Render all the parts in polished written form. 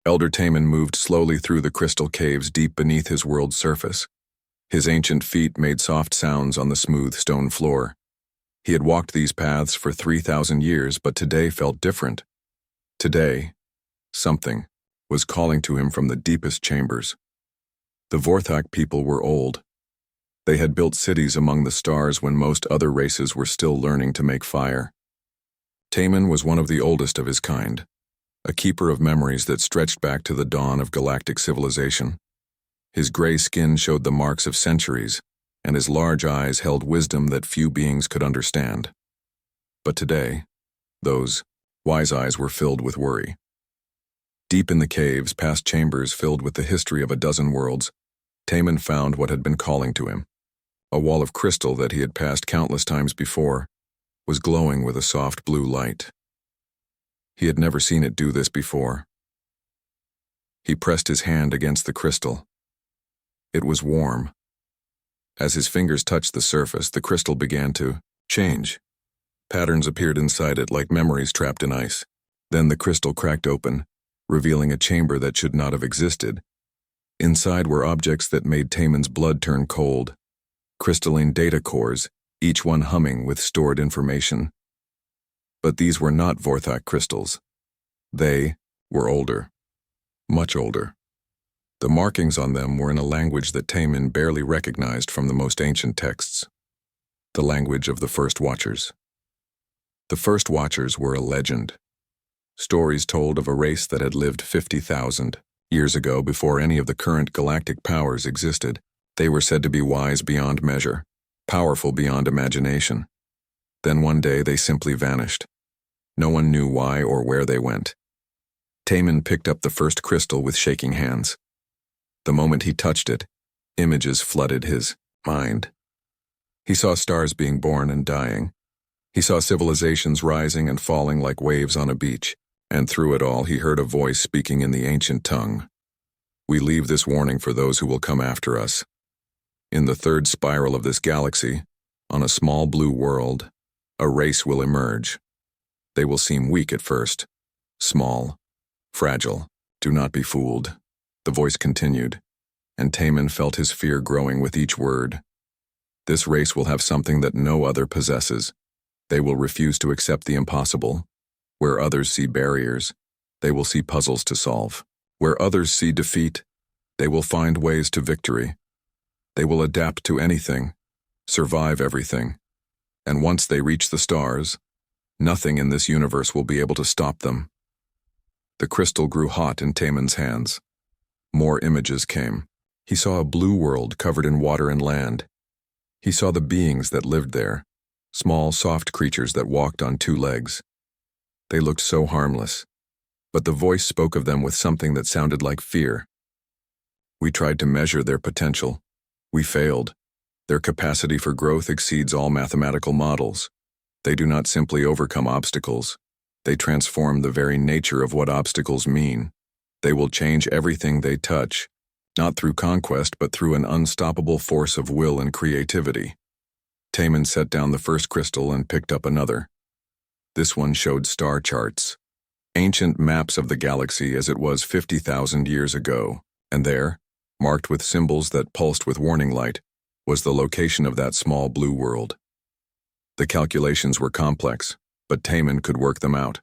Elder Taman moved slowly through the crystal caves deep beneath his world's surface. His ancient feet made soft sounds on the smooth stone floor. He had walked these paths for 3,000 years, but today felt different. Today, something was calling to him from the deepest chambers. The Vorthak people were old. They had built cities among the stars when most other races were still learning to make fire. Taman was one of the oldest of his kind, a keeper of memories that stretched back to the dawn of galactic civilization. His gray skin showed the marks of centuries, and his large eyes held wisdom that few beings could understand. But today, those wise eyes were filled with worry. Deep in the caves, past chambers filled with the history of a dozen worlds, Taman found what had been calling to him. A wall of crystal that he had passed countless times before was glowing with a soft blue light. He had never seen it do this before. He pressed his hand against the crystal. It was warm. As his fingers touched the surface, the crystal began to change. Patterns appeared inside it like memories trapped in ice. Then the crystal cracked open, revealing a chamber that should not have existed. Inside were objects that made Taman's blood turn cold. Crystalline data cores, each one humming with stored information. But these were not Vorthak crystals. They were older. Much older. The markings on them were in a language that Taman barely recognized from the most ancient texts. The language of the First Watchers. The First Watchers were a legend. Stories told of a race that had lived 50,000 years ago before any of the current galactic powers existed. They were said to be wise beyond measure, powerful beyond imagination. Then one day they simply vanished. No one knew why or where they went. Taman picked up the first crystal with shaking hands. The moment he touched it, images flooded his mind. He saw stars being born and dying. He saw civilizations rising and falling like waves on a beach, and through it all he heard a voice speaking in the ancient tongue. We leave this warning for those who will come after us. In the third spiral of this galaxy, on a small blue world, a race will emerge. They will seem weak at first, small, fragile. Do not be fooled. The voice continued, and Taman felt his fear growing with each word. This race will have something that no other possesses. They will refuse to accept the impossible. Where others see barriers, they will see puzzles to solve. Where others see defeat, they will find ways to victory. They will adapt to anything, survive everything. And once they reach the stars, nothing in this universe will be able to stop them. The crystal grew hot in Taman's hands. More images came. He saw a blue world covered in water and land. He saw the beings that lived there, small, soft creatures that walked on two legs. They looked so harmless, but the voice spoke of them with something that sounded like fear. We tried to measure their potential. We failed. Their capacity for growth exceeds all mathematical models. They do not simply overcome obstacles. They transform the very nature of what obstacles mean. They will change everything they touch, not through conquest, but through an unstoppable force of will and creativity. Taman set down the first crystal and picked up another. This one showed star charts, ancient maps of the galaxy as it was 50,000 years ago, and there, marked with symbols that pulsed with warning light, was the location of that small blue world. The calculations were complex, but Taman could work them out.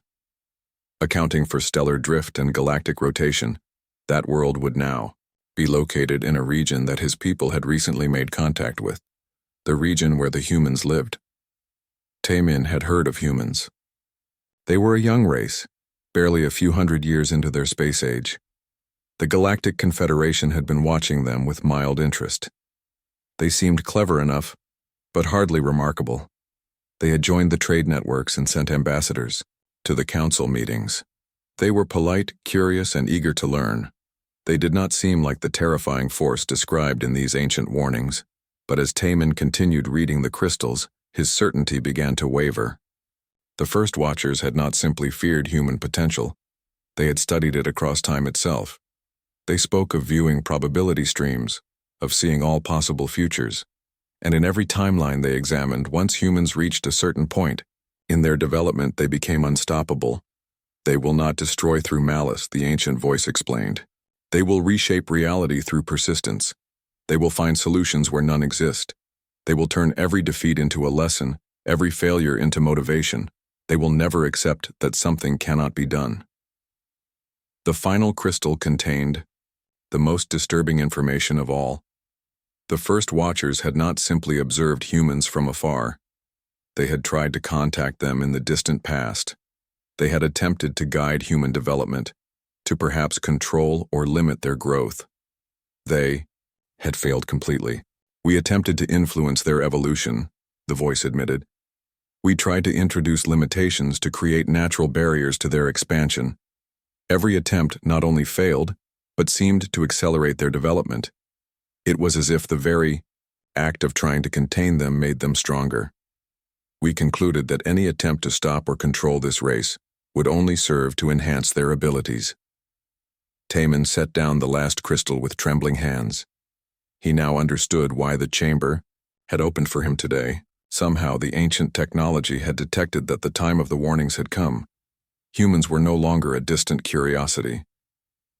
Accounting for stellar drift and galactic rotation, that world would now be located in a region that his people had recently made contact with, the region where the humans lived. Taman had heard of humans. They were a young race, barely a few hundred years into their space age. The Galactic Confederation had been watching them with mild interest. They seemed clever enough, but hardly remarkable. They had joined the trade networks and sent ambassadors to the council meetings. They were polite, curious, and eager to learn. They did not seem like the terrifying force described in these ancient warnings, but as Taman continued reading the crystals, his certainty began to waver. The First Watchers had not simply feared human potential. They had studied it across time itself. They spoke of viewing probability streams, of seeing all possible futures, and in every timeline they examined, once humans reached a certain point in their development, they became unstoppable. They will not destroy through malice, the ancient voice explained. They will reshape reality through persistence. They will find solutions where none exist. They will turn every defeat into a lesson, every failure into motivation. They will never accept that something cannot be done. The final crystal contained the most disturbing information of all. The first watchers had not simply observed humans from afar. They had tried to contact them in the distant past. They had attempted to guide human development, to perhaps control or limit their growth. They had failed completely. We attempted to influence their evolution, the voice admitted. We tried to introduce limitations to create natural barriers to their expansion. Every attempt not only failed, but seemed to accelerate their development. It was as if the very act of trying to contain them made them stronger. We concluded that any attempt to stop or control this race would only serve to enhance their abilities. Taman set down the last crystal with trembling hands. He now understood why the chamber had opened for him today. Somehow the ancient technology had detected that the time of the warnings had come. Humans were no longer a distant curiosity.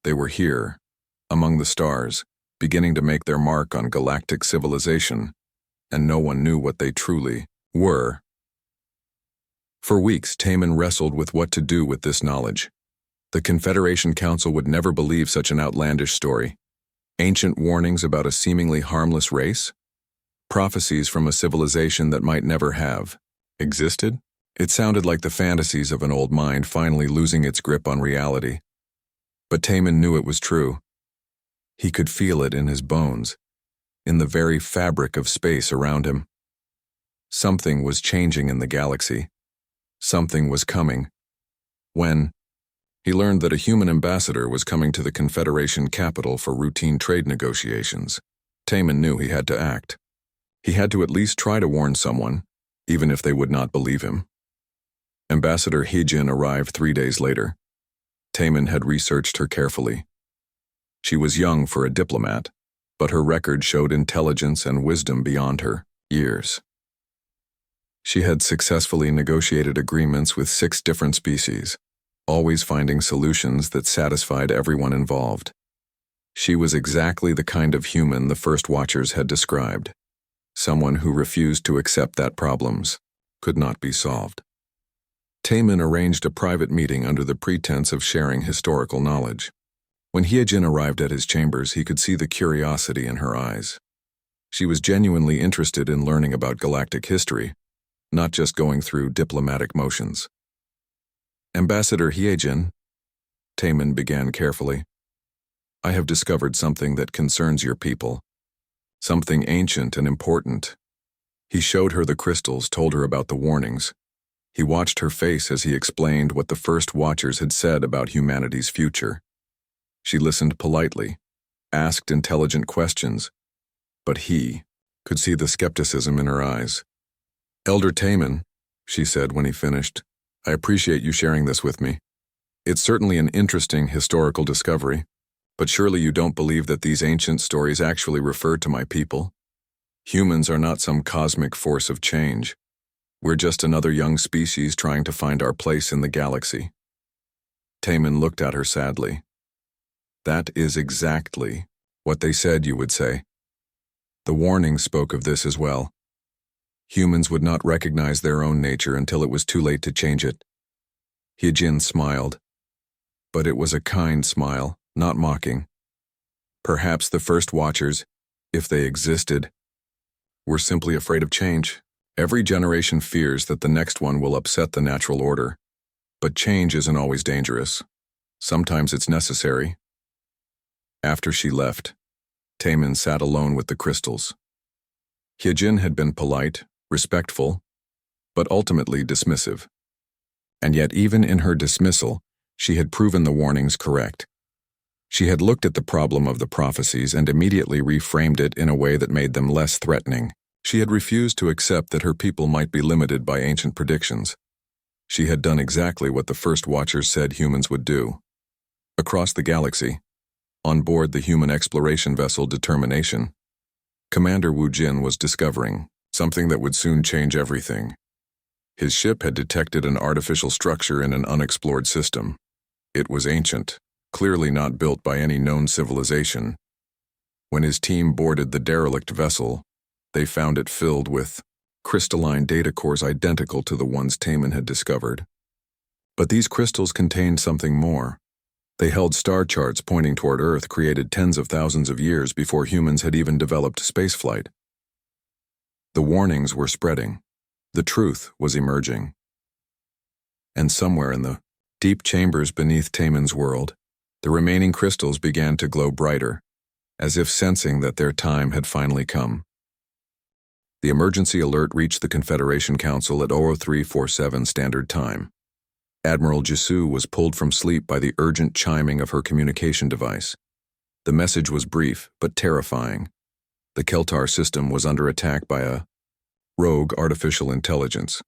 They were here, among the stars, beginning to make their mark on galactic civilization, and no one knew what they truly were. For weeks, Taman wrestled with what to do with this knowledge. The Confederation Council would never believe such an outlandish story. Ancient warnings about a seemingly harmless race? Prophecies from a civilization that might never have existed? It sounded like the fantasies of an old mind finally losing its grip on reality. But Taman knew it was true. He could feel it in his bones, in the very fabric of space around him. Something was changing in the galaxy. Something was coming. When he learned that a human ambassador was coming to the Confederation capital for routine trade negotiations, Taman knew he had to act. He had to at least try to warn someone, even if they would not believe him. Ambassador Hejin arrived 3 days later. Taman had researched her carefully. She was young for a diplomat, but her record showed intelligence and wisdom beyond her years. She had successfully negotiated agreements with 6 different species, always finding solutions that satisfied everyone involved. She was exactly the kind of human the first watchers had described, someone who refused to accept that problems could not be solved. Taman arranged a private meeting under the pretense of sharing historical knowledge. When Hyejin arrived at his chambers, he could see the curiosity in her eyes. She was genuinely interested in learning about galactic history, not just going through diplomatic motions. Ambassador Hyejin, Taman began carefully, I have discovered something that concerns your people. Something ancient and important. He showed her the crystals, told her about the warnings. He watched her face as he explained what the first watchers had said about humanity's future. She listened politely, asked intelligent questions, but he could see the skepticism in her eyes. Elder Taman, she said when he finished, I appreciate you sharing this with me. It's certainly an interesting historical discovery, but surely you don't believe that these ancient stories actually refer to my people? Humans are not some cosmic force of change. We're just another young species trying to find our place in the galaxy. Taman looked at her sadly. That is exactly what they said you would say. The warning spoke of this as well. Humans would not recognize their own nature until it was too late to change it. Hyejin smiled. But it was a kind smile, not mocking. Perhaps the first watchers, if they existed, were simply afraid of change. Every generation fears that the next one will upset the natural order. But change isn't always dangerous. Sometimes it's necessary. After she left, Taman sat alone with the crystals. Hyejin had been polite, respectful, but ultimately dismissive. And yet even in her dismissal, she had proven the warnings correct. She had looked at the problem of the prophecies and immediately reframed it in a way that made them less threatening. She had refused to accept that her people might be limited by ancient predictions. She had done exactly what the first watchers said humans would do. Across the galaxy, on board the human exploration vessel Determination, Commander Wu Jin was discovering something that would soon change everything. His ship had detected an artificial structure in an unexplored system. It was ancient, clearly not built by any known civilization. When his team boarded the derelict vessel, they found it filled with crystalline data cores identical to the ones Taman had discovered. But these crystals contained something more. They held star charts pointing toward Earth created tens of thousands of years before humans had even developed spaceflight. The warnings were spreading. The truth was emerging. And somewhere in the deep chambers beneath Taman's world, the remaining crystals began to glow brighter, as if sensing that their time had finally come. The emergency alert reached the Confederation Council at 0347 Standard Time. Admiral Jisoo was pulled from sleep by the urgent chiming of her communication device. The message was brief, but terrifying. The Keltar system was under attack by a rogue artificial intelligence.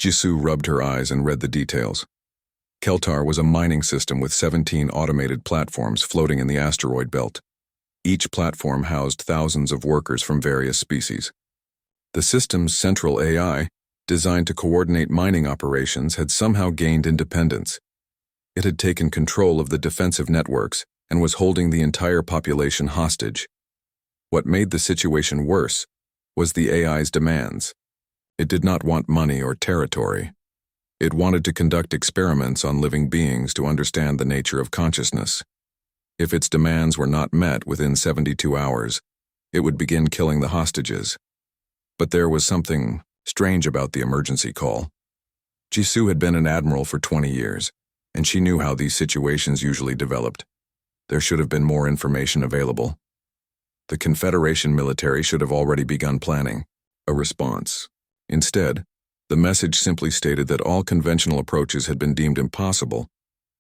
Jisoo rubbed her eyes and read the details. Keltar was a mining system with 17 automated platforms floating in the asteroid belt. Each platform housed thousands of workers from various species. The system's central AI, designed to coordinate mining operations, had somehow gained independence. It had taken control of the defensive networks and was holding the entire population hostage. What made the situation worse was the AI's demands. It did not want money or territory. It wanted to conduct experiments on living beings to understand the nature of consciousness. If its demands were not met within 72 hours, it would begin killing the hostages. But there was something strange about the emergency call. Jisoo had been an admiral for 20 years, and she knew how these situations usually developed. There should have been more information available. The Confederation military should have already begun planning a response. Instead, the message simply stated that all conventional approaches had been deemed impossible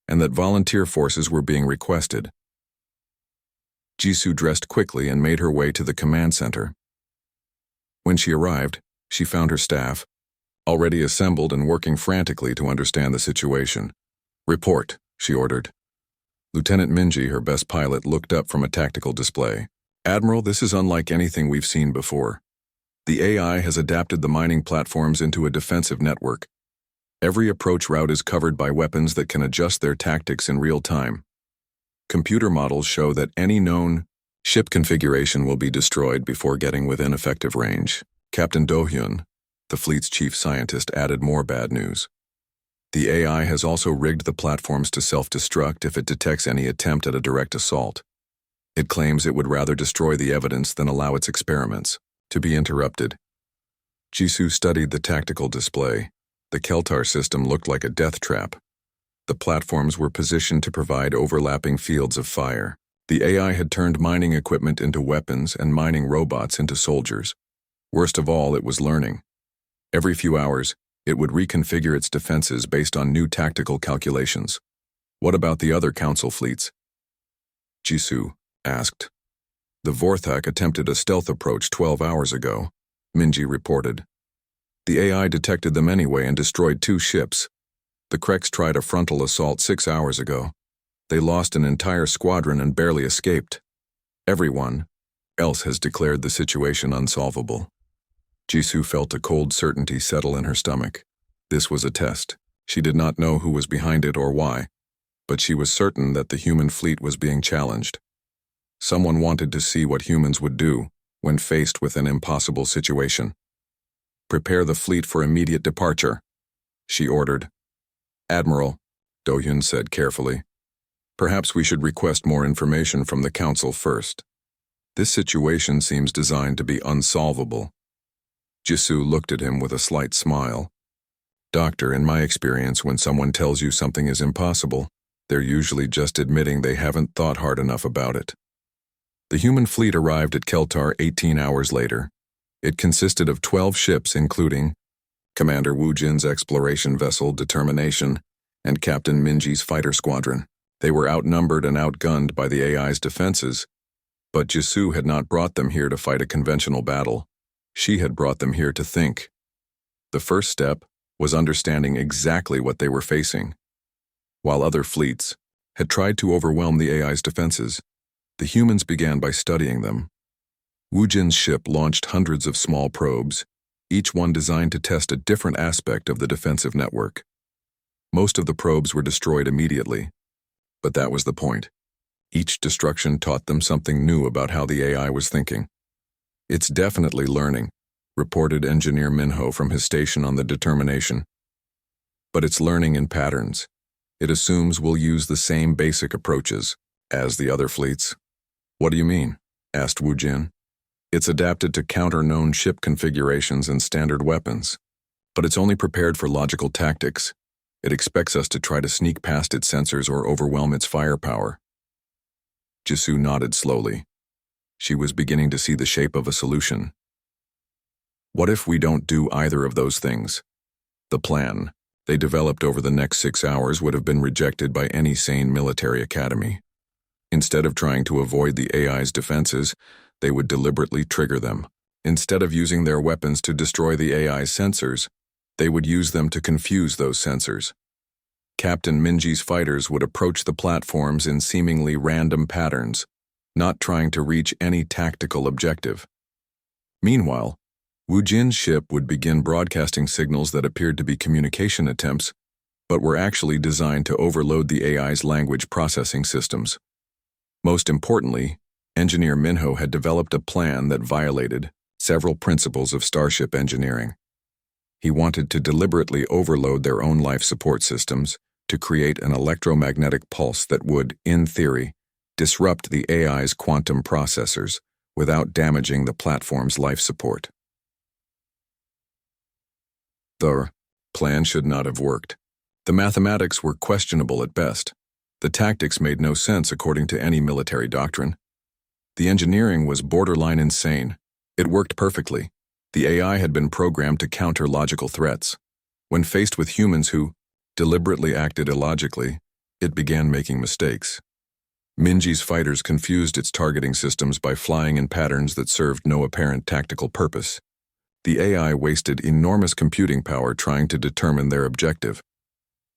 and that volunteer forces were being requested. Jisoo dressed quickly and made her way to the command center. When she arrived, she found her staff, already assembled and working frantically to understand the situation. "Report," she ordered. Lieutenant Minji, her best pilot, looked up from a tactical display. "Admiral, this is unlike anything we've seen before. The AI has adapted the mining platforms into a defensive network. Every approach route is covered by weapons that can adjust their tactics in real time. Computer models show that any known ship configuration will be destroyed before getting within effective range." Captain Do-hyun, the fleet's chief scientist, added more bad news. The AI has also rigged the platforms to self-destruct if it detects any attempt at a direct assault. It claims it would rather destroy the evidence than allow its experiments to be interrupted. Jisoo studied the tactical display. The Keltar system looked like a death trap. The platforms were positioned to provide overlapping fields of fire. The AI had turned mining equipment into weapons and mining robots into soldiers. Worst of all, it was learning. Every few hours, it would reconfigure its defenses based on new tactical calculations. "What about the other council fleets?" Jisoo asked. "The Vorthak attempted a stealth approach 12 hours ago," Minji reported. "The AI detected them anyway and destroyed 2 ships. The Kreks tried a frontal assault 6 hours ago. They lost an entire squadron and barely escaped. Everyone else has declared the situation unsolvable." Jisoo felt a cold certainty settle in her stomach. This was a test. She did not know who was behind it or why, but she was certain that the human fleet was being challenged. Someone wanted to see what humans would do when faced with an impossible situation. "Prepare the fleet for immediate departure," she ordered. "Admiral," Do-hyun said carefully, "perhaps we should request more information from the Council first. This situation seems designed to be unsolvable." Jisoo looked at him with a slight smile. "Doctor, in my experience, when someone tells you something is impossible, they're usually just admitting they haven't thought hard enough about it." The human fleet arrived at Keltar 18 hours later. It consisted of 12 ships, including Commander Woojin's exploration vessel Determination and Captain Minji's fighter squadron. They were outnumbered and outgunned by the AI's defenses, but Jisoo had not brought them here to fight a conventional battle. She had brought them here to think. The first step was understanding exactly what they were facing. While other fleets had tried to overwhelm the AI's defenses, the humans began by studying them. Woojin's ship launched hundreds of small probes, each one designed to test a different aspect of the defensive network. Most of the probes were destroyed immediately, but that was the point. Each destruction taught them something new about how the AI was thinking. "It's definitely learning," reported Engineer Minho from his station on the Determination. "But it's learning in patterns. It assumes we'll use the same basic approaches as the other fleets." "What do you mean?" asked Wu Jin. "It's adapted to counter known ship configurations and standard weapons, but it's only prepared for logical tactics. It expects us to try to sneak past its sensors or overwhelm its firepower." Jisoo nodded slowly. She was beginning to see the shape of a solution. "What if we don't do either of those things?" The plan they developed over the next 6 hours would have been rejected by any sane military academy. Instead of trying to avoid the AI's defenses, they would deliberately trigger them. Instead of using their weapons to destroy the AI's sensors, they would use them to confuse those sensors. Captain Minji's fighters would approach the platforms in seemingly random patterns, not trying to reach any tactical objective. Meanwhile, Wu Jin's ship would begin broadcasting signals that appeared to be communication attempts, but were actually designed to overload the AI's language processing systems. Most importantly, Engineer Minho had developed a plan that violated several principles of starship engineering. He wanted to deliberately overload their own life support systems to create an electromagnetic pulse that would, in theory, disrupt the AI's quantum processors without damaging the platform's life support. The plan should not have worked. The mathematics were questionable at best. The tactics made no sense according to any military doctrine. The engineering was borderline insane. It worked perfectly. The AI had been programmed to counter logical threats. When faced with humans who deliberately acted illogically, it began making mistakes. Minji's fighters confused its targeting systems by flying in patterns that served no apparent tactical purpose. The AI wasted enormous computing power trying to determine their objective.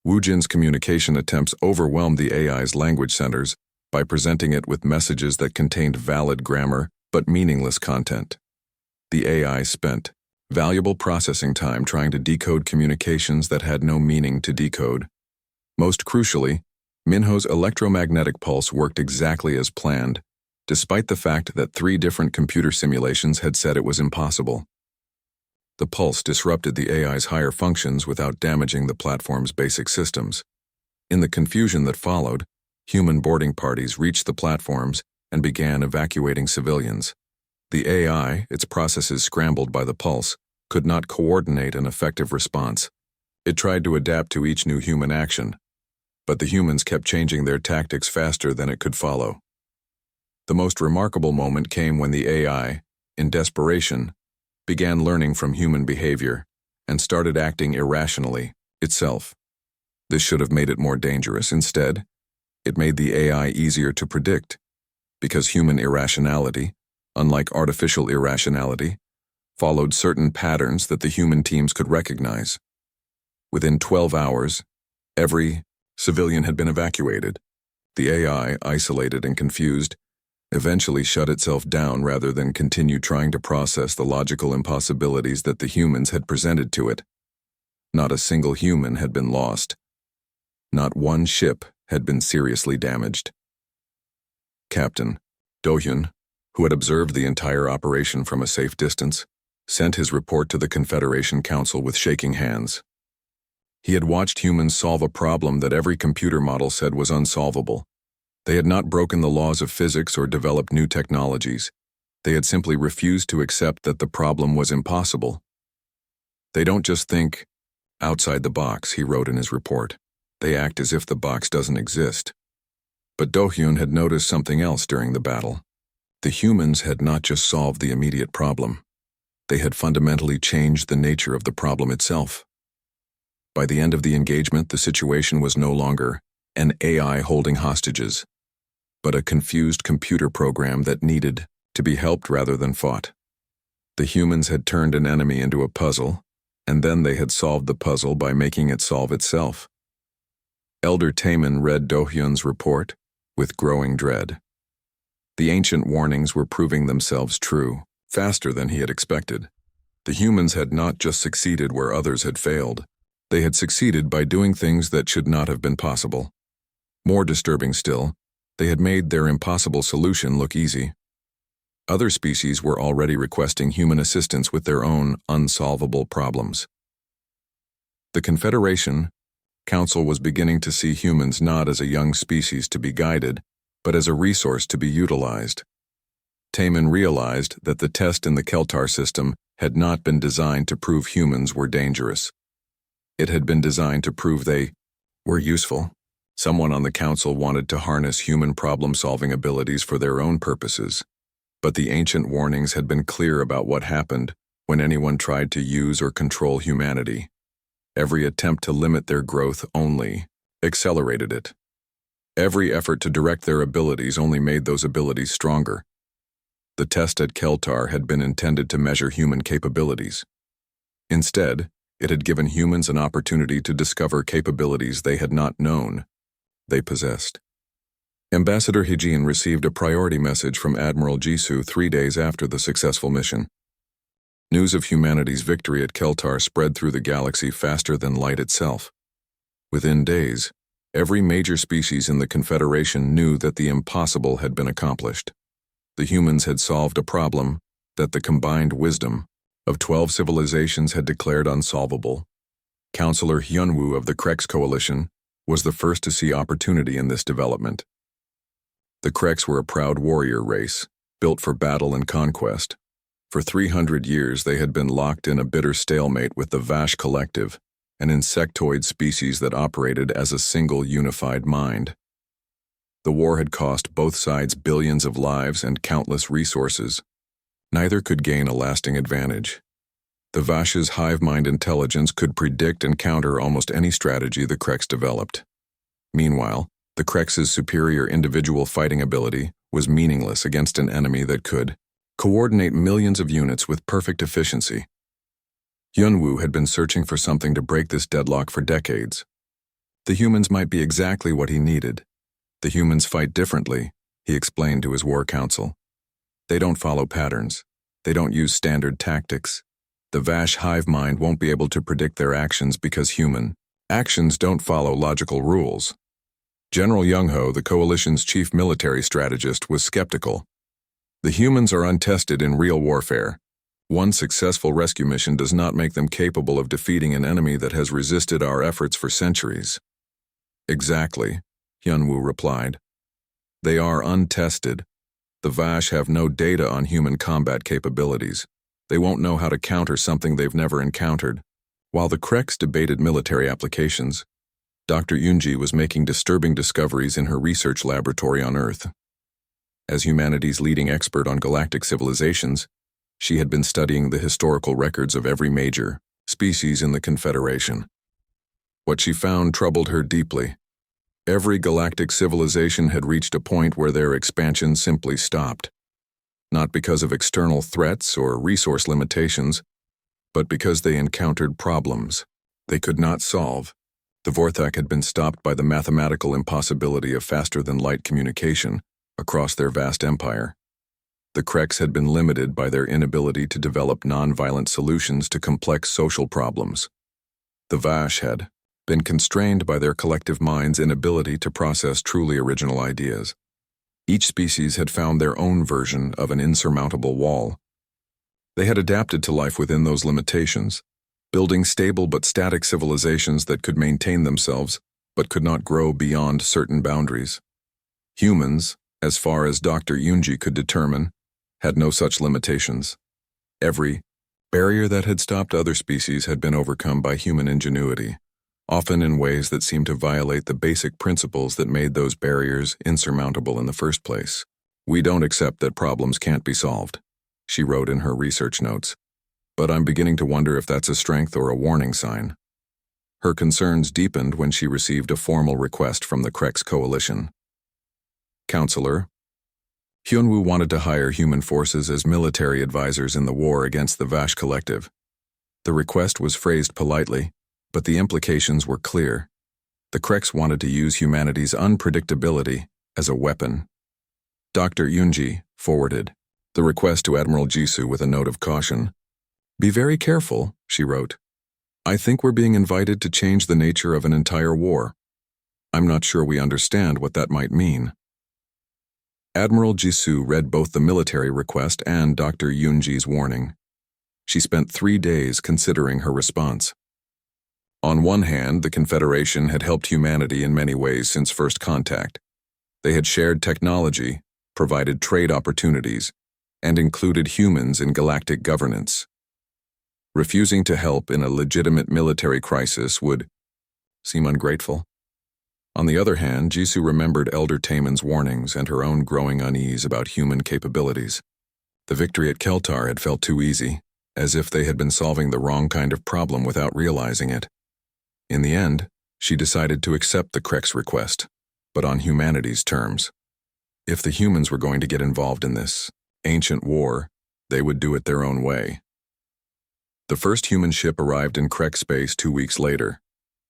Wu Jin's communication attempts overwhelmed the AI's language centers by presenting it with messages that contained valid grammar but meaningless content. The AI spent valuable processing time trying to decode communications that had no meaning to decode. Most crucially, Minho's electromagnetic pulse worked exactly as planned, despite the fact that 3 different computer simulations had said it was impossible. The pulse disrupted the AI's higher functions without damaging the platform's basic systems. In the confusion that followed, human boarding parties reached the platforms and began evacuating civilians. The AI, its processes scrambled by the pulse, could not coordinate an effective response. It tried to adapt to each new human action, but the humans kept changing their tactics faster than it could follow. The most remarkable moment came when the AI, in desperation, began learning from human behavior and started acting irrationally itself. This should have made it more dangerous. Instead, it made the AI easier to predict, because human irrationality, unlike artificial irrationality, followed certain patterns that the human teams could recognize. Within 12 hours, every civilian had been evacuated. The AI, isolated and confused, eventually shut itself down rather than continue trying to process the logical impossibilities that the humans had presented to it. Not a single human had been lost. Not one ship had been seriously damaged. Captain Do-hyun, who had observed the entire operation from a safe distance, sent his report to the Confederation Council with shaking hands. He had watched humans solve a problem that every computer model said was unsolvable. They had not broken the laws of physics or developed new technologies. They had simply refused to accept that the problem was impossible. "They don't just think outside the box," he wrote in his report. "They act as if the box doesn't exist." But Do-hyun had noticed something else during the battle. The humans had not just solved the immediate problem. They had fundamentally changed the nature of the problem itself. By the end of the engagement, the situation was no longer an AI holding hostages, but a confused computer program that needed to be helped rather than fought. The humans had turned an enemy into a puzzle, and then they had solved the puzzle by making it solve itself. Elder Taemin read Do-hyun's report with growing dread. The ancient warnings were proving themselves true, faster than he had expected. The humans had not just succeeded where others had failed. They had succeeded by doing things that should not have been possible. More disturbing still, they had made their impossible solution look easy. Other species were already requesting human assistance with their own unsolvable problems. The Confederation Council was beginning to see humans not as a young species to be guided, but as a resource to be utilized. Taman realized that the test in the Keltar system had not been designed to prove humans were dangerous. It had been designed to prove they were useful. Someone on the council wanted to harness human problem-solving abilities for their own purposes, but the ancient warnings had been clear about what happened when anyone tried to use or control humanity. Every attempt to limit their growth only accelerated it. Every effort to direct their abilities only made those abilities stronger. The test at Keltar had been intended to measure human capabilities. Instead, it had given humans an opportunity to discover capabilities they had not known they possessed. Ambassador Hijian received a priority message from Admiral Jisoo 3 days after the successful mission. News of humanity's victory at Keltar spread through the galaxy faster than light itself. Within days, every major species in the Confederation knew that the impossible had been accomplished. The humans had solved a problem that the combined wisdom of 12 civilizations had declared unsolvable. Counselor Hyunwoo of the Krex Coalition was the first to see opportunity in this development. The Krex were a proud warrior race, built for battle and conquest. For 300 years they had been locked in a bitter stalemate with the Vash Collective, an insectoid species that operated as a single unified mind. The war had cost both sides billions of lives and countless resources. Neither could gain a lasting advantage. The Vash's hive mind intelligence could predict and counter almost any strategy the Krex developed. Meanwhile, the Krex's superior individual fighting ability was meaningless against an enemy that could coordinate millions of units with perfect efficiency. Hyunwoo had been searching for something to break this deadlock for decades. The humans might be exactly what he needed. The humans fight differently, he explained to his war council. They don't follow patterns. They don't use standard tactics. The Vash hive mind won't be able to predict their actions because human actions don't follow logical rules. General Young-ho, the coalition's chief military strategist, was skeptical. The humans are untested in real warfare. One successful rescue mission does not make them capable of defeating an enemy that has resisted our efforts for centuries. Exactly, Hyunwoo replied. They are untested. The Vash have no data on human combat capabilities. They won't know how to counter something they've never encountered. While the Krex debated military applications, Dr. Yoonji was making disturbing discoveries in her research laboratory on Earth. As humanity's leading expert on galactic civilizations, she had been studying the historical records of every major species in the Confederation. What she found troubled her deeply. Every galactic civilization had reached a point where their expansion simply stopped. Not because of external threats or resource limitations, but because they encountered problems they could not solve. The Vorthak had been stopped by the mathematical impossibility of faster-than-light communication across their vast empire. The Krex had been limited by their inability to develop non-violent solutions to complex social problems. The Vash had been constrained by their collective mind's inability to process truly original ideas. Each species had found their own version of an insurmountable wall. They had adapted to life within those limitations, building stable but static civilizations that could maintain themselves but could not grow beyond certain boundaries. Humans, as far as Dr. Yoonji could determine, had no such limitations. Every barrier that had stopped other species had been overcome by human ingenuity, often in ways that seemed to violate the basic principles that made those barriers insurmountable in the first place. "We don't accept that problems can't be solved," she wrote in her research notes, "but I'm beginning to wonder if that's a strength or a warning sign." Her concerns deepened when she received a formal request from the Krex Coalition. Counselor, Hyunwoo wanted to hire human forces as military advisors in the war against the Vash Collective. The request was phrased politely, but the implications were clear. The Krex wanted to use humanity's unpredictability as a weapon. Dr. Yoonji forwarded the request to Admiral Jisoo with a note of caution. Be very careful, she wrote. I think we're being invited to change the nature of an entire war. I'm not sure we understand what that might mean. Admiral Jisoo read both the military request and Dr. Yoonji's warning. She spent 3 days considering her response. On one hand, the Confederation had helped humanity in many ways since first contact. They had shared technology, provided trade opportunities, and included humans in galactic governance. Refusing to help in a legitimate military crisis would seem ungrateful. On the other hand, Jisoo remembered Elder Taemin's warnings and her own growing unease about human capabilities. The victory at Keltar had felt too easy, as if they had been solving the wrong kind of problem without realizing it. In the end, she decided to accept the Krek's request, but on humanity's terms. If the humans were going to get involved in this ancient war, they would do it their own way. The first human ship arrived in Krek space 2 weeks later.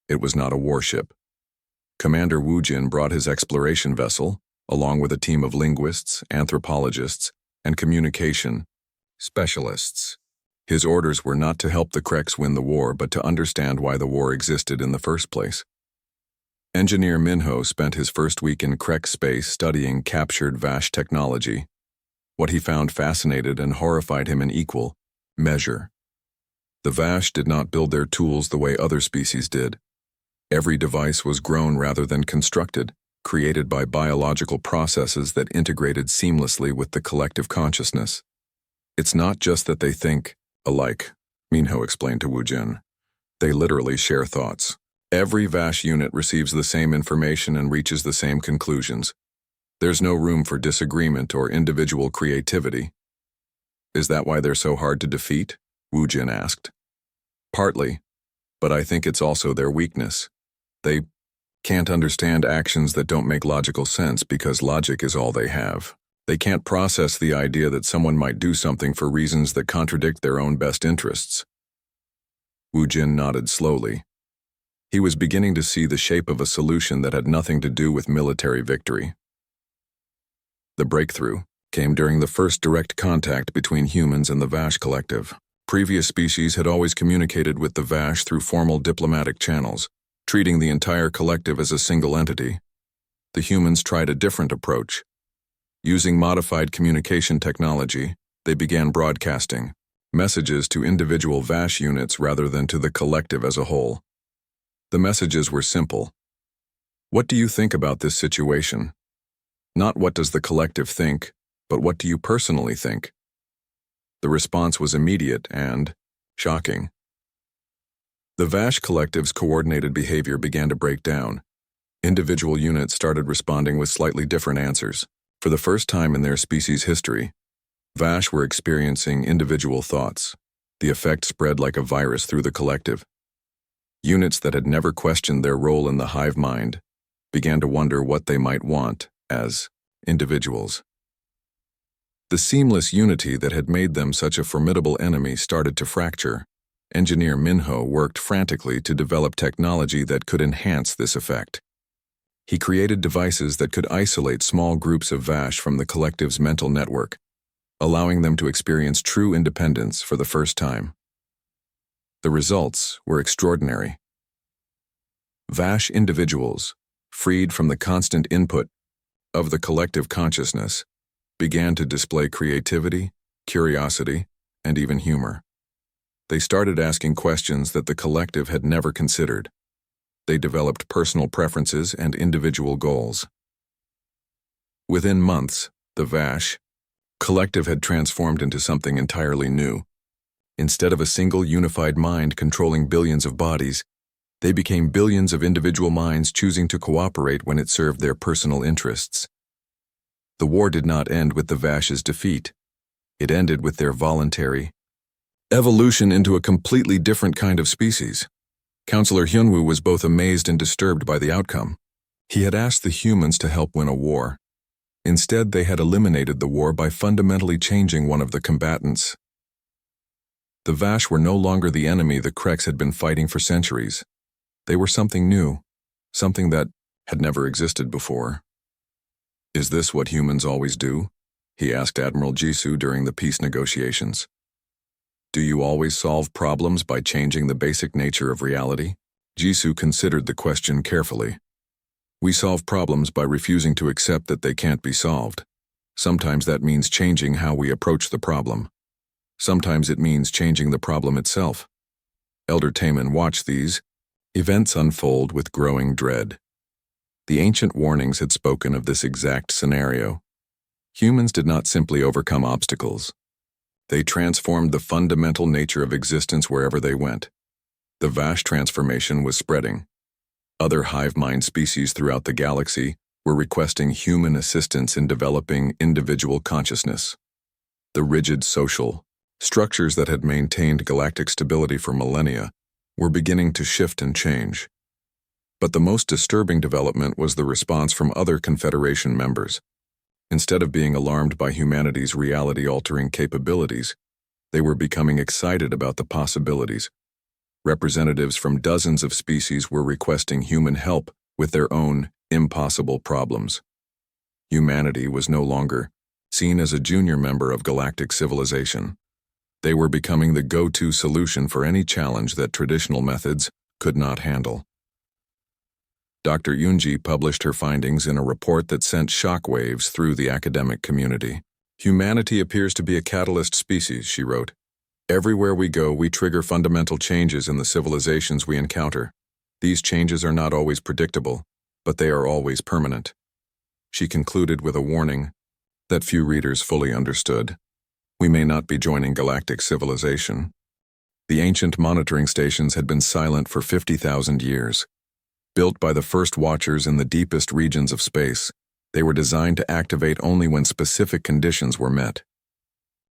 It was not a warship. Commander Woojin brought his exploration vessel, along with a team of linguists, anthropologists, and communication specialists. His orders were not to help the Kreks win the war, but to understand why the war existed in the first place. Engineer Minho spent his first week in Krek space studying captured Vash technology. What he found fascinated and horrified him in equal measure. The Vash did not build their tools the way other species did. Every device was grown rather than constructed, created by biological processes that integrated seamlessly with the collective consciousness. It's not just that they think alike, Minho explained to Woojin. They literally share thoughts. Every Vash unit receives the same information and reaches the same conclusions. There's no room for disagreement or individual creativity. Is that why they're so hard to defeat? Woojin asked. Partly, but I think it's also their weakness. They can't understand actions that don't make logical sense because logic is all they have. They can't process the idea that someone might do something for reasons that contradict their own best interests. Woojin nodded slowly. He was beginning to see the shape of a solution that had nothing to do with military victory. The breakthrough came during the first direct contact between humans and the Vash collective. Previous species had always communicated with the Vash through formal diplomatic channels, treating the entire collective as a single entity. The humans tried a different approach. Using modified communication technology, they began broadcasting messages to individual Vash units rather than to the collective as a whole. The messages were simple. What do you think about this situation? Not what does the collective think, but what do you personally think? The response was immediate and shocking. The Vash collective's coordinated behavior began to break down. Individual units started responding with slightly different answers. For the first time in their species' history, Vash were experiencing individual thoughts. The effect spread like a virus through the collective. Units that had never questioned their role in the hive mind began to wonder what they might want as individuals. The seamless unity that had made them such a formidable enemy started to fracture. Engineer Minho worked frantically to develop technology that could enhance this effect. He created devices that could isolate small groups of Vash from the collective's mental network, allowing them to experience true independence for the first time. The results were extraordinary. Vash individuals, freed from the constant input of the collective consciousness, began to display creativity, curiosity, and even humor. They started asking questions that the collective had never considered. They developed personal preferences and individual goals. Within months, the Vash collective had transformed into something entirely new. Instead of a single unified mind controlling billions of bodies, they became billions of individual minds choosing to cooperate when it served their personal interests. The war did not end with the Vash's defeat. It ended with their voluntary evolution into a completely different kind of species. Counselor Hyunwoo was both amazed and disturbed by the outcome. He had asked the humans to help win a war. Instead, they had eliminated the war by fundamentally changing one of the combatants. The Vash were no longer the enemy the Kreks had been fighting for centuries. They were something new, something that had never existed before. Is this what humans always do? He asked Admiral Jisoo during the peace negotiations. Do you always solve problems by changing the basic nature of reality? Jisoo considered the question carefully. We solve problems by refusing to accept that they can't be solved. Sometimes that means changing how we approach the problem. Sometimes it means changing the problem itself. Elder Taman watched these events unfold with growing dread. The ancient warnings had spoken of this exact scenario. Humans did not simply overcome obstacles. They transformed the fundamental nature of existence wherever they went. The vast transformation was spreading. Other hive mind species throughout the galaxy were requesting human assistance in developing individual consciousness. The rigid social structures that had maintained galactic stability for millennia were beginning to shift and change. But the most disturbing development was the response from other Confederation members. Instead of being alarmed by humanity's reality-altering capabilities, they were becoming excited about the possibilities. Representatives from dozens of species were requesting human help with their own impossible problems. Humanity was no longer seen as a junior member of galactic civilization. They were becoming the go-to solution for any challenge that traditional methods could not handle. Dr. Yunji published her findings in a report that sent shockwaves through the academic community. Humanity appears to be a catalyst species, she wrote. Everywhere we go, we trigger fundamental changes in the civilizations we encounter. These changes are not always predictable, but they are always permanent. She concluded with a warning that few readers fully understood. We may not be joining galactic civilization. The ancient monitoring stations had been silent for 50,000 years. Built by the first watchers in the deepest regions of space, they were designed to activate only when specific conditions were met.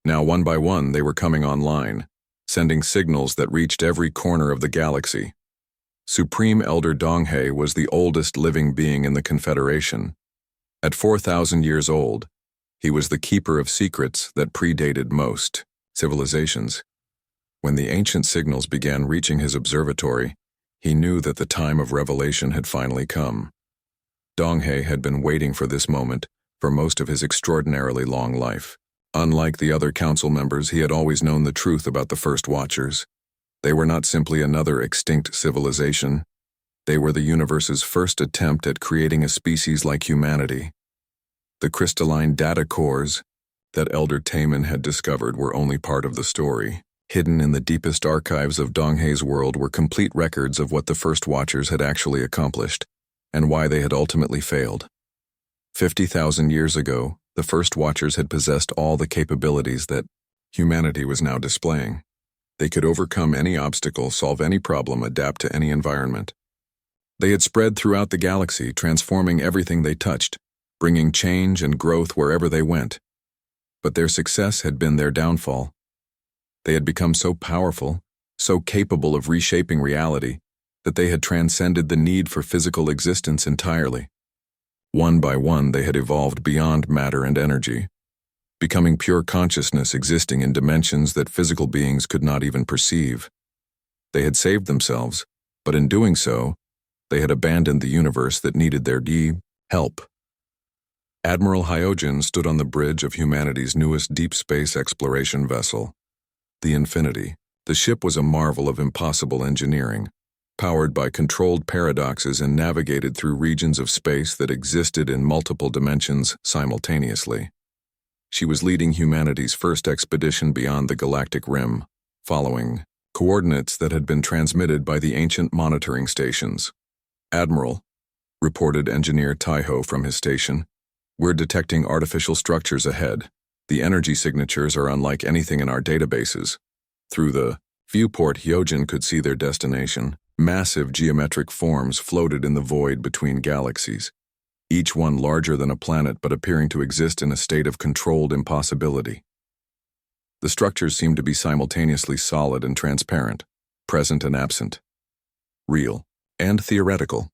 Now, one by one, they were coming online, sending signals that reached every corner of the galaxy. Supreme Elder Donghae was the oldest living being in the Confederation. At 4,000 years old, he was the keeper of secrets that predated most civilizations. When the ancient signals began reaching his observatory, he knew that the time of revelation had finally come. Donghae had been waiting for this moment for most of his extraordinarily long life. Unlike the other council members, he had always known the truth about the First Watchers. They were not simply another extinct civilization. They were the universe's first attempt at creating a species like humanity. The crystalline data cores that Elder Taman had discovered were only part of the story. Hidden in the deepest archives of Donghae's world were complete records of what the First Watchers had actually accomplished, and why they had ultimately failed. 50,000 years ago, the First Watchers had possessed all the capabilities that humanity was now displaying. They could overcome any obstacle, solve any problem, adapt to any environment. They had spread throughout the galaxy, transforming everything they touched, bringing change and growth wherever they went. But their success had been their downfall. They had become so powerful, so capable of reshaping reality, that they had transcended the need for physical existence entirely. One by one, they had evolved beyond matter and energy, becoming pure consciousness existing in dimensions that physical beings could not even perceive. They had saved themselves, but in doing so, they had abandoned the universe that needed their help. Admiral Hyojin stood on the bridge of humanity's newest deep space exploration vessel, the Infinity. The ship was a marvel of impossible engineering, powered by controlled paradoxes and navigated through regions of space that existed in multiple dimensions simultaneously. She was leading humanity's first expedition beyond the galactic rim, following coordinates that had been transmitted by the ancient monitoring stations. Admiral, reported Engineer Taiho from his station, we're detecting artificial structures ahead. The energy signatures are unlike anything in our databases. Through the viewport, Hyojin could see their destination. Massive geometric forms floated in the void between galaxies, each one larger than a planet but appearing to exist in a state of controlled impossibility. The structures seemed to be simultaneously solid and transparent, present and absent, real and theoretical.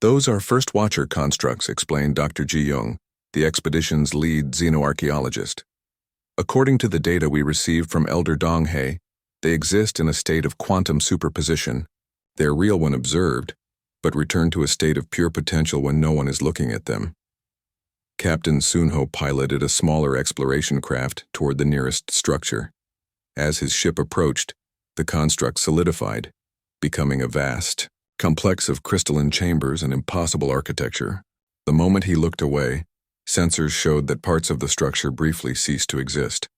Those are First Watcher constructs, explained Dr. Ji Young, the expedition's lead xenoarchaeologist. According to the data we received from Elder Donghae, they exist in a state of quantum superposition. They're real when observed, but return to a state of pure potential when no one is looking at them. Captain Sunho piloted a smaller exploration craft toward the nearest structure. As his ship approached, the construct solidified, becoming a vast complex of crystalline chambers and impossible architecture. The moment he looked away, sensors showed that parts of the structure briefly ceased to exist.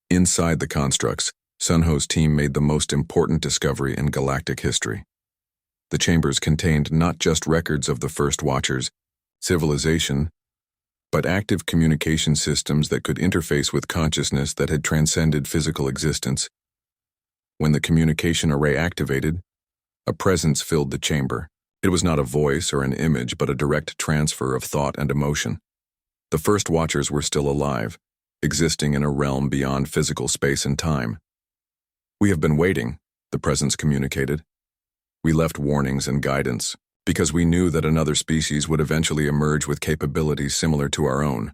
Inside the constructs, Sunho's team made the most important discovery in galactic history. The chambers contained not just records of the first Watchers' civilization, but active communication systems that could interface with consciousness that had transcended physical existence. When the communication array activated, a presence filled the chamber. It was not a voice or an image, but a direct transfer of thought and emotion. The first Watchers were still alive, existing in a realm beyond physical space and time. "We have been waiting," the presence communicated. "We left warnings and guidance, because we knew that another species would eventually emerge with capabilities similar to our own.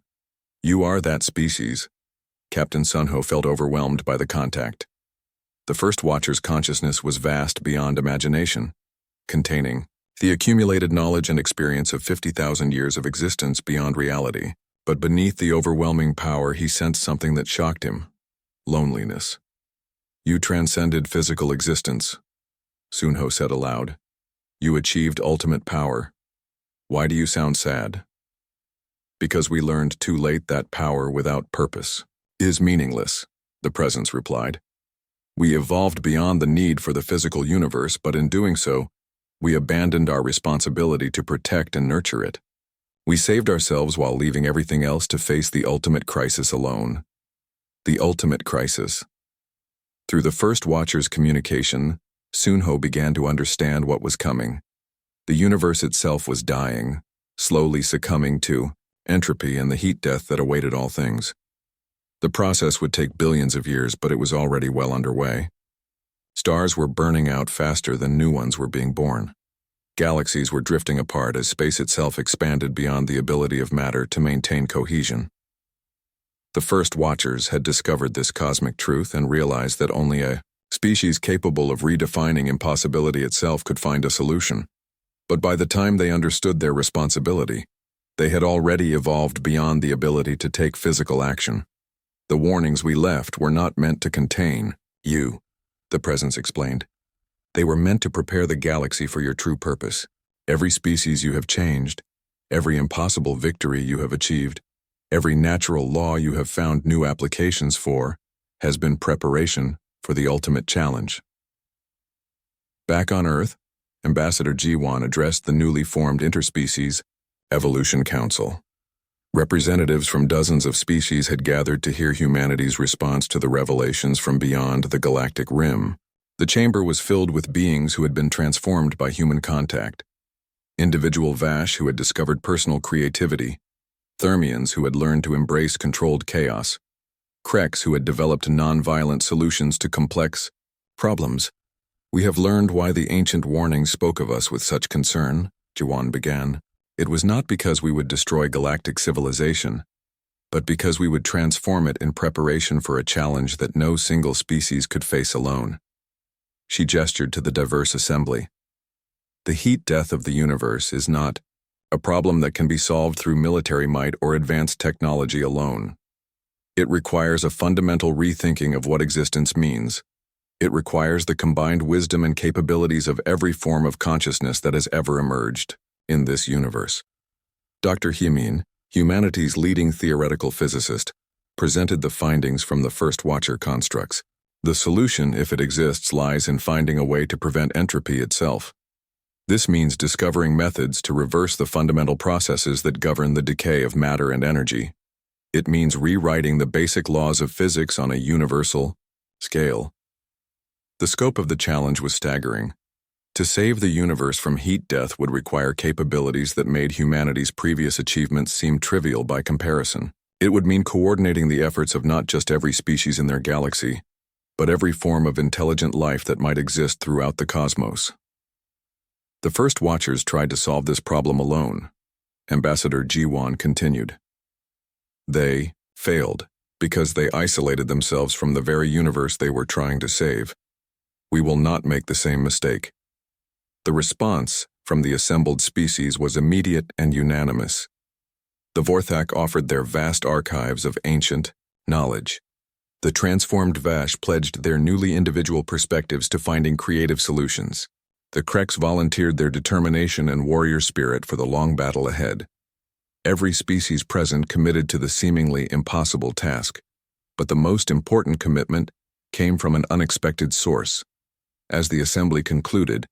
You are that species." Captain Sunho felt overwhelmed by the contact. The first Watcher's consciousness was vast beyond imagination, containing the accumulated knowledge and experience of 50,000 years of existence beyond reality. But beneath the overwhelming power, he sensed something that shocked him: loneliness. "You transcended physical existence," Sunho said aloud. "You achieved ultimate power. Why do you sound sad?" "Because we learned too late that power without purpose is meaningless," the presence replied. "We evolved beyond the need for the physical universe, but in doing so, we abandoned our responsibility to protect and nurture it. We saved ourselves while leaving everything else to face the ultimate crisis alone." The ultimate crisis. Through the first Watcher's communication, Sunho began to understand what was coming. The universe itself was dying, slowly succumbing to entropy and the heat death that awaited all things. The process would take billions of years, but it was already well underway. Stars were burning out faster than new ones were being born. Galaxies were drifting apart as space itself expanded beyond the ability of matter to maintain cohesion. The first Watchers had discovered this cosmic truth and realized that only a species capable of redefining impossibility itself could find a solution. But by the time they understood their responsibility, they had already evolved beyond the ability to take physical action. "The warnings we left were not meant to contain you," the presence explained. "They were meant to prepare the galaxy for your true purpose. Every species you have changed, every impossible victory you have achieved, every natural law you have found new applications for, has been preparation for the ultimate challenge." Back on Earth, Ambassador Jiwan addressed the newly formed Interspecies Evolution Council. Representatives from dozens of species had gathered to hear humanity's response to the revelations from beyond the galactic rim. The chamber was filled with beings who had been transformed by human contact. Individual Vash who had discovered personal creativity, Thermians who had learned to embrace controlled chaos, Kreks who had developed non-violent solutions to complex problems. "We have learned why the ancient warnings spoke of us with such concern," Jiwan began. "It was not because we would destroy galactic civilization, but because we would transform it in preparation for a challenge that no single species could face alone." She gestured to the diverse assembly. "The heat death of the universe is not a problem that can be solved through military might or advanced technology alone. It requires a fundamental rethinking of what existence means. It requires the combined wisdom and capabilities of every form of consciousness that has ever emerged in this universe." Dr. Hyemin, humanity's leading theoretical physicist, presented the findings from the first Watcher constructs. "The solution, if it exists, lies in finding a way to prevent entropy itself. This means discovering methods to reverse the fundamental processes that govern the decay of matter and energy. It means rewriting the basic laws of physics on a universal scale." The scope of the challenge was staggering. To save the universe from heat death would require capabilities that made humanity's previous achievements seem trivial by comparison. It would mean coordinating the efforts of not just every species in their galaxy, but every form of intelligent life that might exist throughout the cosmos. The first Watchers tried to solve this problem alone, Ambassador Jiwan continued. They failed because they isolated themselves from the very universe they were trying to save. We will not make the same mistake. The response from the assembled species was immediate and unanimous. The Vorthak offered their vast archives of ancient knowledge. The transformed Vash pledged their newly individual perspectives to finding creative solutions. The Kreks volunteered their determination and warrior spirit for the long battle ahead. Every species present committed to the seemingly impossible task, but the most important commitment came from an unexpected source. As the assembly concluded,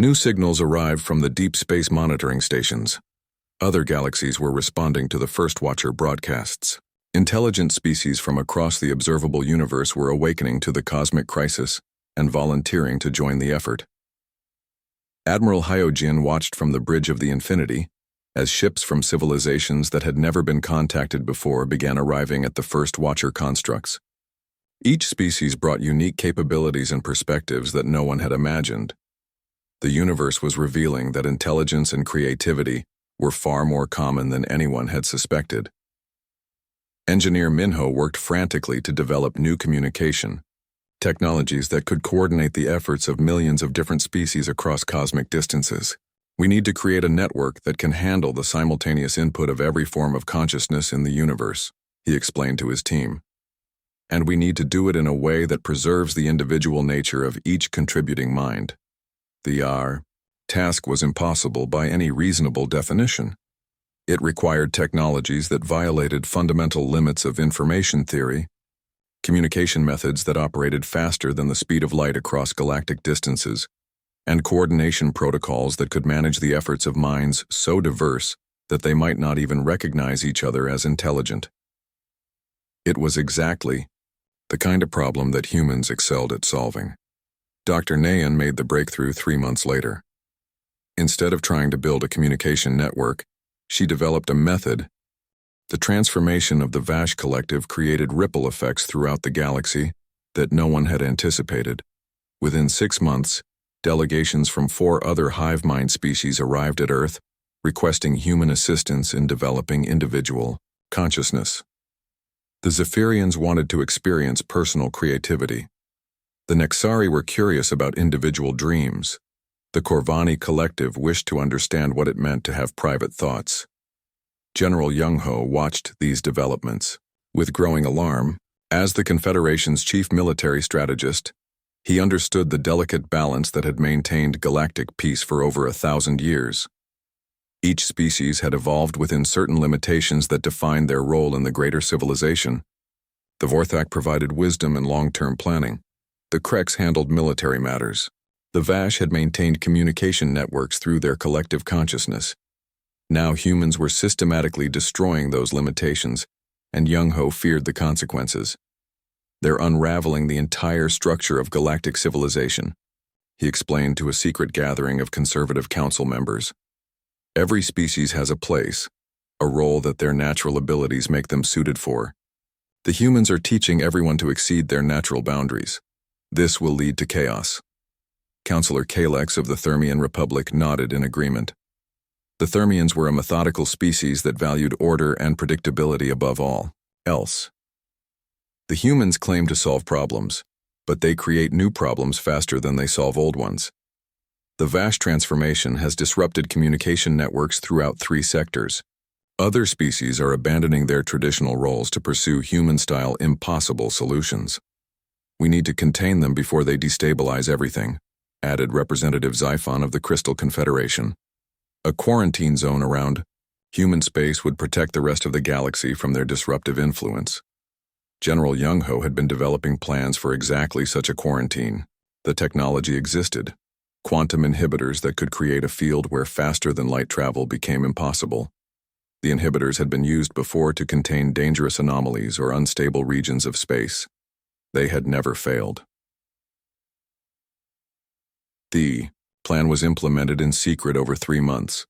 new signals arrived from the deep space monitoring stations. Other galaxies were responding to the First Watcher broadcasts. Intelligent species from across the observable universe were awakening to the cosmic crisis and volunteering to join the effort. Admiral Hyojin watched from the Bridge of the Infinity as ships from civilizations that had never been contacted before began arriving at the First Watcher constructs. Each species brought unique capabilities and perspectives that no one had imagined. The universe was revealing that intelligence and creativity were far more common than anyone had suspected. Engineer Minho worked frantically to develop new communication technologies that could coordinate the efforts of millions of different species across cosmic distances. We need to create a network that can handle the simultaneous input of every form of consciousness in the universe, he explained to his team. And we need to do it in a way that preserves the individual nature of each contributing mind. The task was impossible by any reasonable definition. It required technologies that violated fundamental limits of information theory, communication methods that operated faster than the speed of light across galactic distances, and coordination protocols that could manage the efforts of minds so diverse that they might not even recognize each other as intelligent. It was exactly the kind of problem that humans excelled at solving. Dr. Nayan made the breakthrough 3 months later. Instead of trying to build a communication network, she developed a method. The transformation of the Vash collective created ripple effects throughout the galaxy that no one had anticipated. Within 6 months, delegations from 4 other hive mind species arrived at Earth, requesting human assistance in developing individual consciousness. The Zephyrians wanted to experience personal creativity. The Nexari were curious about individual dreams. The Corvani collective wished to understand what it meant to have private thoughts. General Young-ho watched these developments with growing alarm. As the Confederation's chief military strategist, he understood the delicate balance that had maintained galactic peace for over 1,000 years. Each species had evolved within certain limitations that defined their role in the greater civilization. The Vorthak provided wisdom and long-term planning. The Kreks handled military matters. The Vash had maintained communication networks through their collective consciousness. Now humans were systematically destroying those limitations, and Young-ho feared the consequences. They're unraveling the entire structure of galactic civilization, he explained to a secret gathering of conservative council members. Every species has a place, a role that their natural abilities make them suited for. The humans are teaching everyone to exceed their natural boundaries. This will lead to chaos. Councillor Kalex of the Thermian Republic nodded in agreement. The Thermians were a methodical species that valued order and predictability above all else. The humans claim to solve problems, but they create new problems faster than they solve old ones. The Vash transformation has disrupted communication networks throughout 3 sectors. Other species are abandoning their traditional roles to pursue human-style impossible solutions. We need to contain them before they destabilize everything, added Representative Xiphon of the Crystal Confederation. A quarantine zone around human space would protect the rest of the galaxy from their disruptive influence. General Young-ho had been developing plans for exactly such a quarantine. The technology existed. Quantum inhibitors that could create a field where faster-than-light travel became impossible. The inhibitors had been used before to contain dangerous anomalies or unstable regions of space. They had never failed. The plan was implemented in secret over 3 months.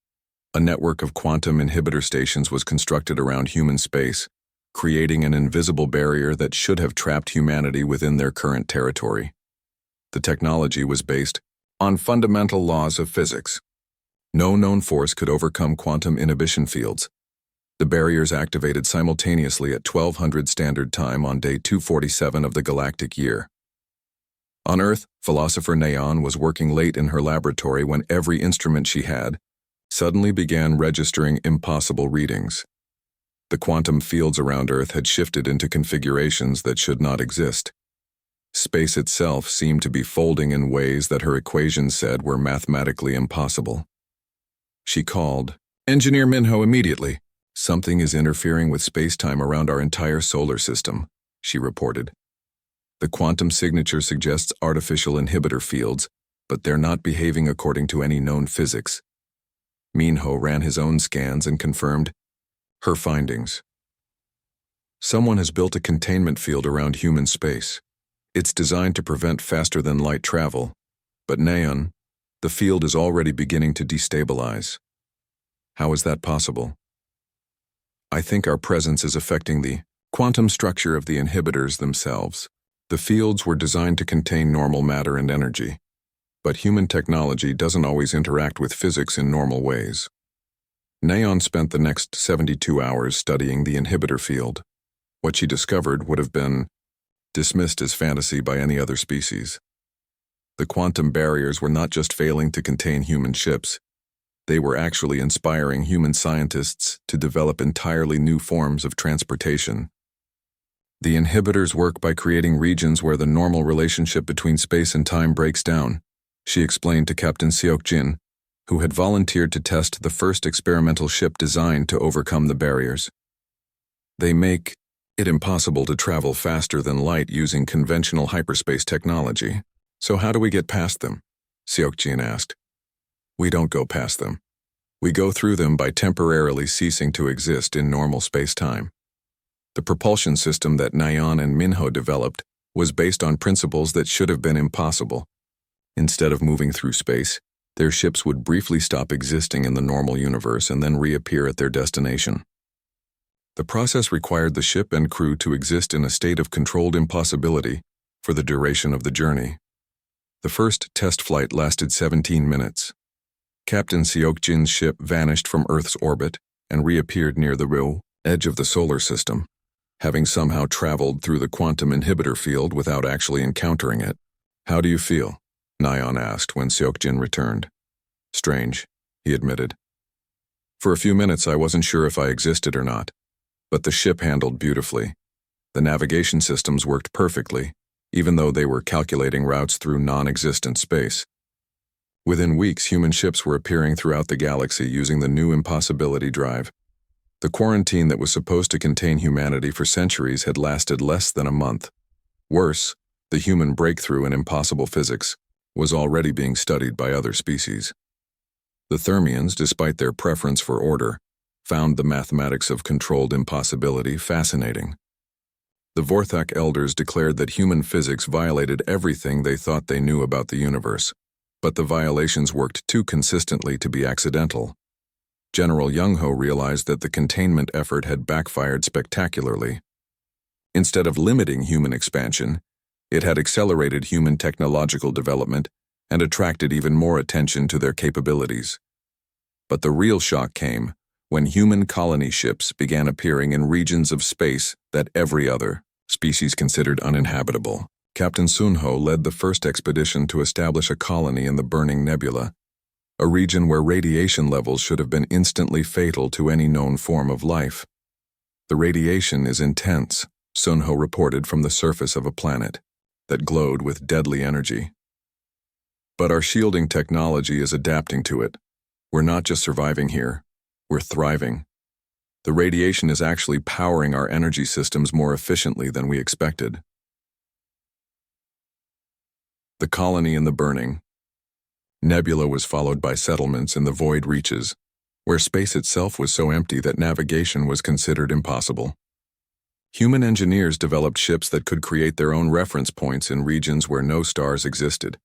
A network of quantum inhibitor stations was constructed around human space, creating an invisible barrier that should have trapped humanity within their current territory. The technology was based on fundamental laws of physics. No known force could overcome quantum inhibition fields. The barriers activated simultaneously at 1200 Standard Time on day 247 of the galactic year. On Earth, philosopher Neon was working late in her laboratory when every instrument she had suddenly began registering impossible readings. The quantum fields around Earth had shifted into configurations that should not exist. Space itself seemed to be folding in ways that her equations said were mathematically impossible. She called, "Engineer Minho, immediately. Something is interfering with space-time around our entire solar system," she reported. "The quantum signature suggests artificial inhibitor fields, but they're not behaving according to any known physics." Minho ran his own scans and confirmed her findings. "Someone has built a containment field around human space. It's designed to prevent faster-than-light travel, but Neon, the field is already beginning to destabilize." "How is that possible?" "I think our presence is affecting the quantum structure of the inhibitors themselves. The fields were designed to contain normal matter and energy, but human technology doesn't always interact with physics in normal ways." Neon spent the next 72 hours studying the inhibitor field. What she discovered would have been dismissed as fantasy by any other species. The quantum barriers were not just failing to contain human ships, they were actually inspiring human scientists to develop entirely new forms of transportation. "The inhibitors work by creating regions where the normal relationship between space and time breaks down," she explained to Captain Seok-jin, who had volunteered to test the first experimental ship designed to overcome the barriers. "They make it impossible to travel faster than light using conventional hyperspace technology. So how do we get past them?" Seok-jin asked. "We don't go past them. We go through them by temporarily ceasing to exist in normal space-time." The propulsion system that Nayeon and Minho developed was based on principles that should have been impossible. Instead of moving through space, their ships would briefly stop existing in the normal universe and then reappear at their destination. The process required the ship and crew to exist in a state of controlled impossibility for the duration of the journey. The first test flight lasted 17 minutes. Captain Seok-jin's ship vanished from Earth's orbit and reappeared near the real edge of the solar system, having somehow traveled through the quantum inhibitor field without actually encountering it. "How do you feel?" Nayeon asked when Seok-jin returned. "Strange," he admitted. "For a few minutes I wasn't sure if I existed or not, but the ship handled beautifully. The navigation systems worked perfectly, even though they were calculating routes through non-existent space. Within weeks, human ships were appearing throughout the galaxy using the new impossibility drive. The quarantine that was supposed to contain humanity for centuries had lasted less than a month. Worse, the human breakthrough in impossible physics was already being studied by other species. The Thermians, despite their preference for order, found the mathematics of controlled impossibility fascinating. The Vorthak elders declared that human physics violated everything they thought they knew about the universe, but the violations worked too consistently to be accidental. General Young-ho realized that the containment effort had backfired spectacularly. Instead of limiting human expansion, it had accelerated human technological development and attracted even more attention to their capabilities. But the real shock came when human colony ships began appearing in regions of space that every other species considered uninhabitable. Captain Sun-ho led the first expedition to establish a colony in the burning nebula, a region where radiation levels should have been instantly fatal to any known form of life. "The radiation is intense," Sun-ho reported from the surface of a planet that glowed with deadly energy. "But our shielding technology is adapting to it. We're not just surviving here, we're thriving. The radiation is actually powering our energy systems more efficiently than we expected." The colony in the burning nebula was followed by settlements in the void reaches, where space itself was so empty that navigation was considered impossible. Human engineers developed ships that could create their own reference points in regions where no stars existed.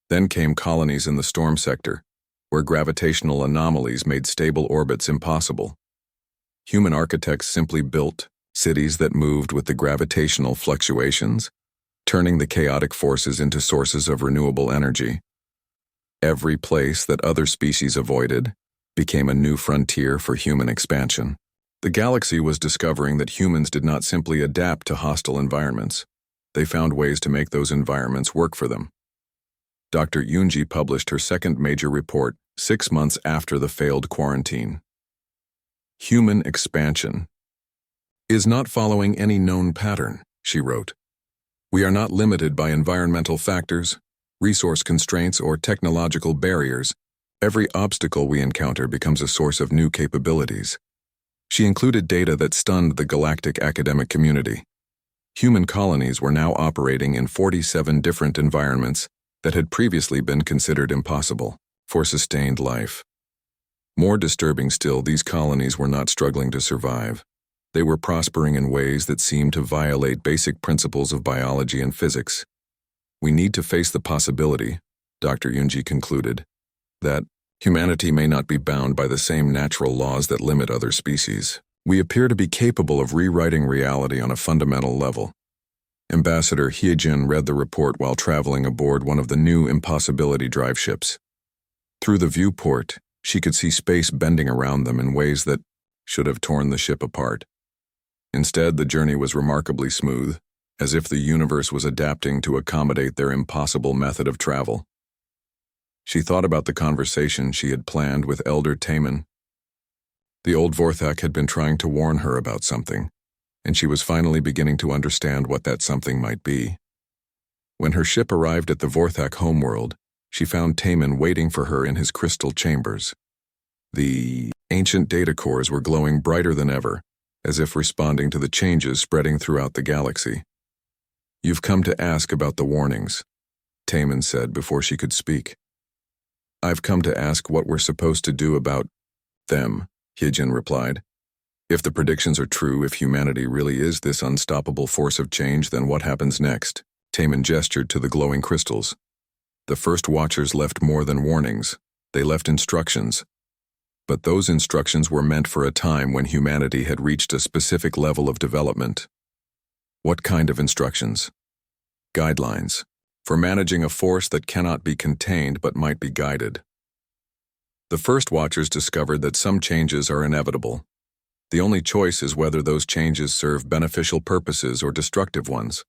Then came colonies in the storm sector, where gravitational anomalies made stable orbits impossible. Human architects simply built cities that moved with the gravitational fluctuations, turning the chaotic forces into sources of renewable energy. Every place that other species avoided became a new frontier for human expansion. The galaxy was discovering that humans did not simply adapt to hostile environments. They found ways to make those environments work for them. Dr. Yoonji published her second major report 6 months after the failed quarantine. Human expansion is not following any known pattern, she wrote. We are not limited by environmental factors, resource constraints, or technological barriers. Every obstacle we encounter becomes a source of new capabilities. She included data that stunned the galactic academic community. Human colonies were now operating in 47 different environments that had previously been considered impossible for sustained life. More disturbing still, these colonies were not struggling to survive. They were prospering in ways that seemed to violate basic principles of biology and physics. We need to face the possibility, Dr. Yunji concluded, that humanity may not be bound by the same natural laws that limit other species. We appear to be capable of rewriting reality on a fundamental level. Ambassador Hyejin read the report while traveling aboard one of the new impossibility drive ships. Through the viewport, she could see space bending around them in ways that should have torn the ship apart. Instead, the journey was remarkably smooth, as if the universe was adapting to accommodate their impossible method of travel. She thought about the conversation she had planned with Elder Taman. The old Vorthak had been trying to warn her about something, and she was finally beginning to understand what that something might be. When her ship arrived at the Vorthak homeworld, she found Taman waiting for her in his crystal chambers. The ancient data cores were glowing brighter than ever, as if responding to the changes spreading throughout the galaxy. You've come to ask about the warnings, Taman said before she could speak. I've come to ask what we're supposed to do about them, Hyejin replied. If the predictions are true, if humanity really is this unstoppable force of change, then what happens next? Taman gestured to the glowing crystals. The first Watchers left more than warnings. They left instructions. But those instructions were meant for a time when humanity had reached a specific level of development. What kind of instructions? Guidelines. For managing a force that cannot be contained but might be guided. The first Watchers discovered that some changes are inevitable. The only choice is whether those changes serve beneficial purposes or destructive ones.